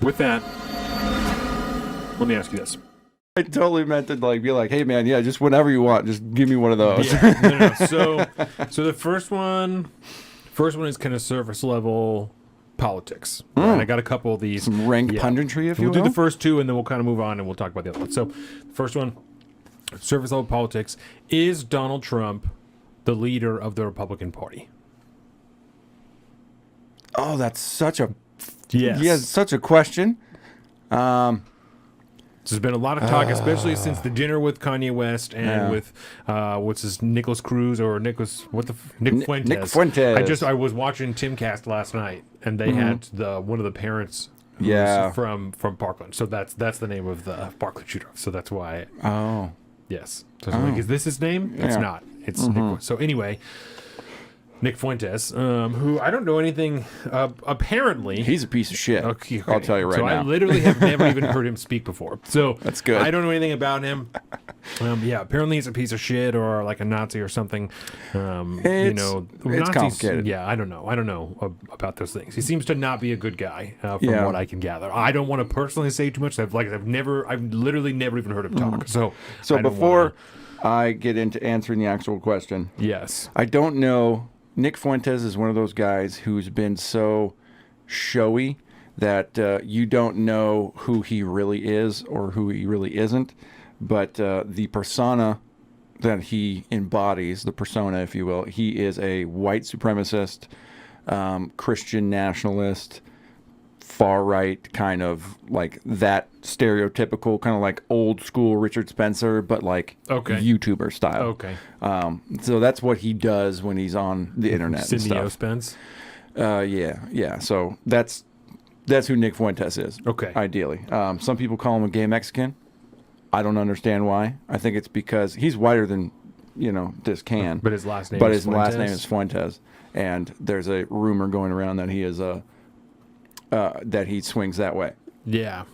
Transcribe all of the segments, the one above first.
with that, let me ask you this. I totally meant to be like, hey man, yeah, just whenever you want, just give me one of those. Yeah, no. So the first one is kind of surface level politics. Right? I got a couple of these. Some rank punditry, if you will. We'll do the first two, and then we'll kind of move on, and we'll talk about the other one. So, the first one, surface level politics. Is Donald Trump the leader of the Republican Party? Oh, that's such a yes. Such a question. There's been a lot of talk, especially since the dinner with Kanye West and with Nicholas Cruz or Nick Fuentes. Nick Fuentes. I was watching Timcast last night, and they had one of the parents from Parkland. So that's the name of the Parkland shooter. So that's why. Yes. So I'm like, is this his name? It's not. It's Nick. So anyway. Nick Fuentes, who I don't know anything. Apparently, he's a piece of shit. Okay. I'll tell you right now. I literally have never even heard him speak before. So that's good. I don't know anything about him. Apparently he's a piece of shit or like a Nazi or something. It's Nazis, complicated. Yeah, I don't know about those things. He seems to not be a good guy, from what I can gather. I don't want to personally say too much. I've literally never even heard him talk. So before I get into answering the actual question, yes, I don't know. Nick Fuentes is one of those guys who's been so showy that you don't know who he really is or who he really isn't. But the persona that he embodies, the persona, if you will, he is a white supremacist, Christian nationalist, far-right kind of like that stereotypical kind of like old school Richard Spencer, but like YouTuber style. Okay. So that's what he does when he's on the internet and stuff. Spence? Yeah. So that's who Nick Fuentes is. Okay. Ideally. Some people call him a gay Mexican. I don't understand why. I think it's because he's whiter than, this can. But his last name is Fuentes. And there's a rumor going around that he is that he swings that way. Yeah.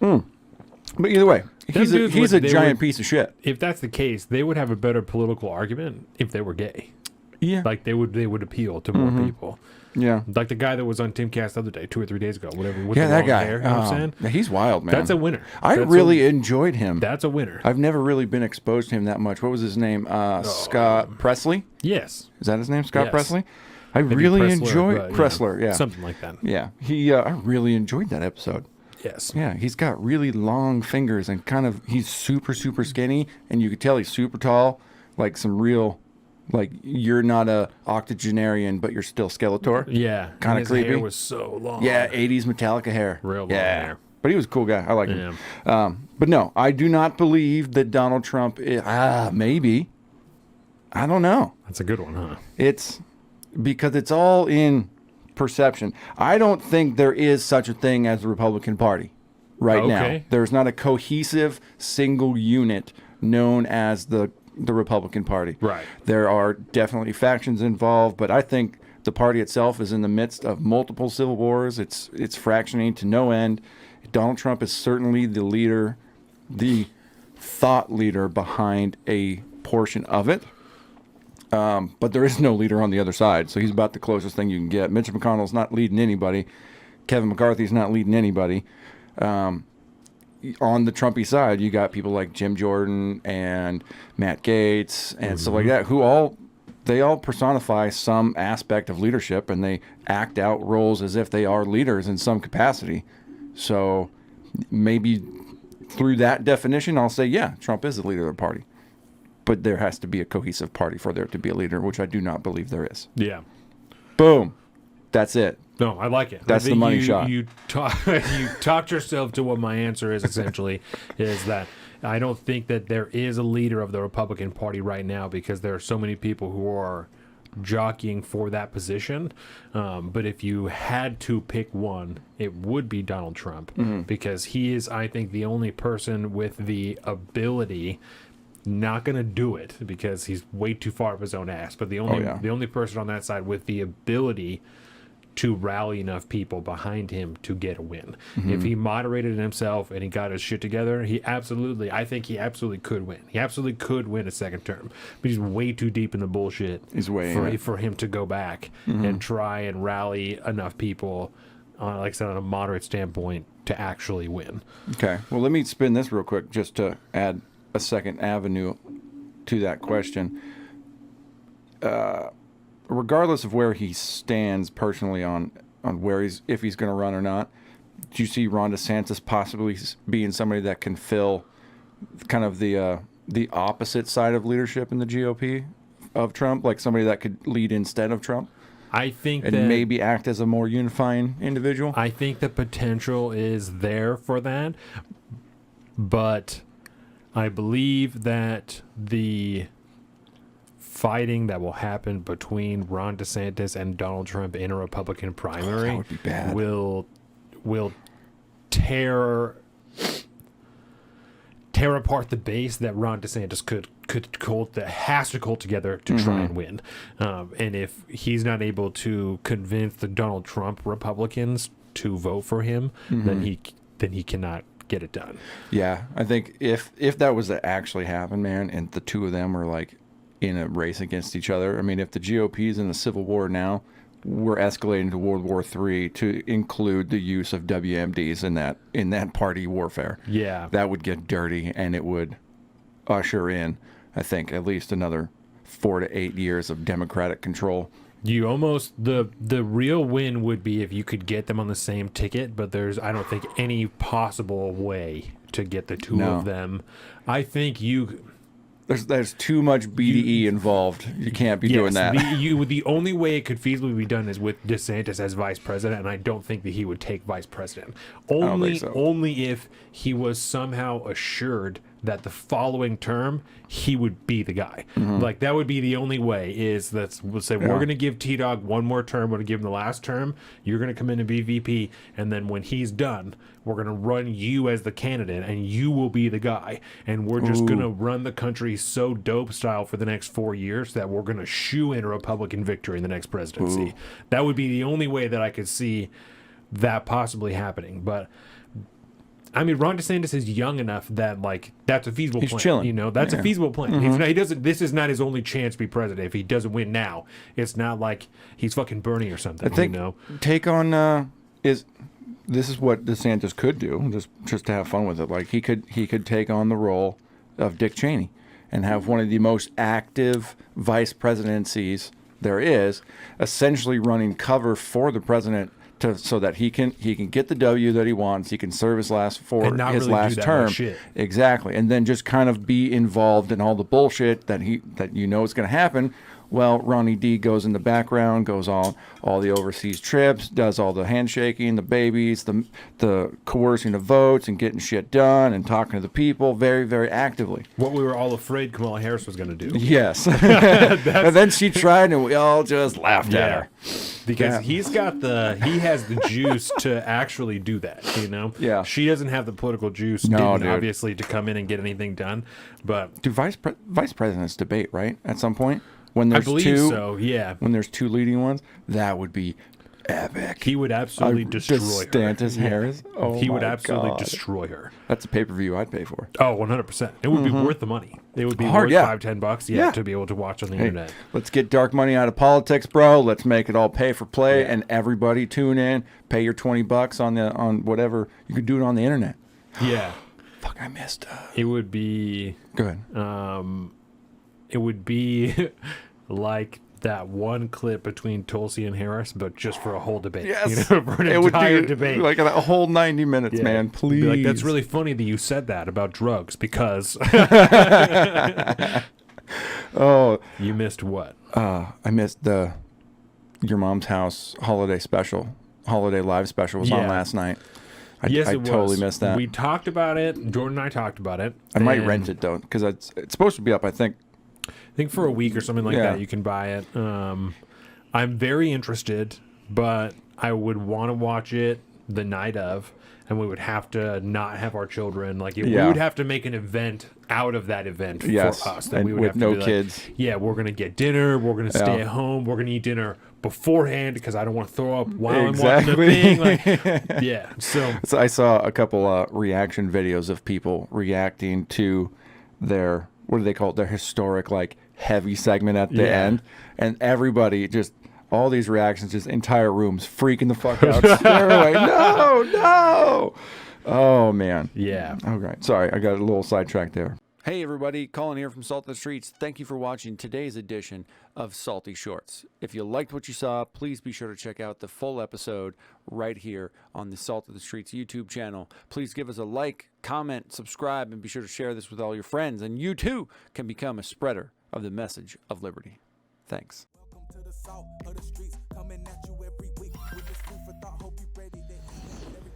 But either way, he's a giant piece of shit. If that's the case, they would have a better political argument if they were gay. Yeah. Like they would appeal to more people. Yeah. Like the guy that was on Timcast the other day, 2 or 3 days ago, whatever. With the that long guy. Hair, you know what I'm saying? He's wild, man. That's a winner. I really enjoyed him. That's a winner. I've never really been exposed to him that much. What was his name? Scott Presley? Yes. Is that his name? Scott Presley? I really enjoyed Pressler. Yeah. Something like that. Yeah. I really enjoyed that episode. Yes. Yeah, he's got really long fingers and he's super, super skinny, and you could tell he's super tall, like some real, like you're not a octogenarian, but you're still Skeletor. Yeah. Kind of creepy. His hair was so long. Yeah, 80s Metallica hair. Real long hair. But he was a cool guy. I like him. But no, I do not believe that Donald Trump is, maybe. I don't know. That's a good one, huh? It's because it's all in perception. I don't think there is such a thing as the Republican Party right now. There's not a cohesive single unit known as the Republican Party. Right. There are definitely factions involved, but I think the party itself is in the midst of multiple civil wars. It's fractioning to no end. Donald Trump is certainly the leader, the thought leader behind a portion of it. But there is no leader on the other side, so he's about the closest thing you can get. Mitch McConnell's not leading anybody. Kevin McCarthy's not leading anybody. On the Trumpy side, you got people like Jim Jordan and Matt Gaetz and stuff like that, who all personify some aspect of leadership, and they act out roles as if they are leaders in some capacity. So maybe through that definition, I'll say, yeah, Trump is the leader of the party. But there has to be a cohesive party for there to be a leader, which I do not believe there is. Yeah. Boom. That's it. No, I like it. That's the money shot. You talked yourself to what my answer is, essentially, is that I don't think that there is a leader of the Republican Party right now because there are so many people who are jockeying for that position. But if you had to pick one, it would be Donald Trump because he is, I think, the only person with the ability. Not going to do it because he's way too far up his own ass. But the only person on that side with the ability to rally enough people behind him to get a win. If he moderated himself and he got his shit together, I think he absolutely could win. He absolutely could win a second term. But he's way too deep in the bullshit for him to go back and try and rally enough people like I said, on a moderate standpoint, to actually win. Okay. Well, let me spin this real quick just to add a second avenue to that question. Regardless of where he stands personally on where if he's going to run or not, do you see Ron DeSantis possibly being somebody that can fill kind of the opposite side of leadership in the GOP of Trump, like somebody that could lead instead of Trump? I think and that maybe act as a more unifying individual? I think the potential is there for that, but I believe that the fighting that will happen between Ron DeSantis and Donald Trump in a Republican primary that would be bad. will tear apart the base that Ron DeSantis could that has to cult together to try and win. And if he's not able to convince the Donald Trump Republicans to vote for him, then he cannot get it done. Yeah, I think if that was to actually happen, man, and the two of them are like in a race against each other. I mean, if the GOP is in a civil war now, we're escalating to World War III to include the use of WMDs in that party warfare. Yeah, that would get dirty, and it would usher in, I think, at least another 4 to 8 years of Democratic control. You almost the real win would be if you could get them on the same ticket, but there's I don't think any possible way to get the two of them. I think there's too much BDE involved. You can't be doing that. The only way it could feasibly be done is with DeSantis as vice president, and I don't think that he would take vice president. Only if he was somehow assured that the following term he would be the guy. Like that would be the only way. Is we'll say we're going to give T-Dog one more term. We're going to give him the last term. You're going to come in and be VP, and then when he's done, we're going to run you as the candidate, and you will be the guy. And we're just going to run the country so dope style for the next 4 years that we're going to shoo in a Republican victory in the next presidency. That would be the only way that I could see that possibly happening. But I mean, Ron DeSantis is young enough that like that's a feasible plan. He's chilling. You know, that's a feasible plan. He doesn't. This is not his only chance to be president. If he doesn't win now, it's not like he's fucking Bernie or something. I think take on this is what DeSantis could do, just to have fun with it. Like he could take on the role of Dick Cheney and have one of the most active vice presidencies there is, essentially running cover for the president so that he can get the W that he wants. He can serve his last term. Exactly. And then just kind of be involved in all the bullshit that is going to happen. Well, Ronnie D goes in the background, goes on all the overseas trips, does all the handshaking, the babies, the coercing of votes and getting shit done and talking to the people very, very actively. What we were all afraid Kamala Harris was going to do. Yes. And then she tried and we all just laughed at her. Because he has the juice to actually do that, you know? Yeah. She doesn't have the political juice, obviously, to come in and get anything done. But do vice presidents debate, right? At some point? When there's I believe so, yeah. When there's two leading ones, that would be epic. He would absolutely destroy her. DeSantis Harris? Oh, he would absolutely destroy her. That's a pay-per-view I'd pay for. Oh, 100%. It would be worth the money. It would be worth $5-10 to be able to watch on the internet. Let's get dark money out of politics, bro. Let's make it all pay for play, and everybody tune in. Pay your $20 on whatever. You could do it on the internet. Yeah. Fuck, I missed. It would be... Go ahead. It would be like that one clip between Tulsi and Harris, but just for a whole debate. Yes. You know, for an entire debate. Like a whole 90 minutes, man. Please. Like, that's really funny that you said that about drugs because... Oh. You missed what? I missed Your Mom's House holiday live special was on last night. I totally missed that. We talked about it. Jordan and I talked about it. I might rent it, though, because it's supposed to be up, I think for a week or something like that, you can buy it. I'm very interested, but I would want to watch it the night of, and we would have to not have our children. Like we would have to make an event out of that event for us. That and we would with have to no be kids. Like, yeah, we're going to get dinner. We're going to stay at home. We're going to eat dinner beforehand because I don't want to throw up while I'm watching the thing. Like, yeah. So I saw a couple reaction videos of people reacting to their, what do they call it? Their historic, like, heavy segment at the end. And everybody just all these reactions, just entire rooms freaking the fuck out. Stairway, no. Oh, man. Yeah. Okay. Sorry, I got a little sidetracked there. Hey, everybody. Colin here from Salt the Streets. Thank you for watching today's edition of Salty Shorts. If you liked what you saw, please be sure to check out the full episode right here on the Salt of the Streets YouTube channel. Please give us a like, comment, subscribe, and be sure to share this with all your friends. And you, too, can become a spreader of the message of liberty. Thanks. Welcome to the Salt of the Streets, coming at you every week with this food for thought. Hope you ready to eat.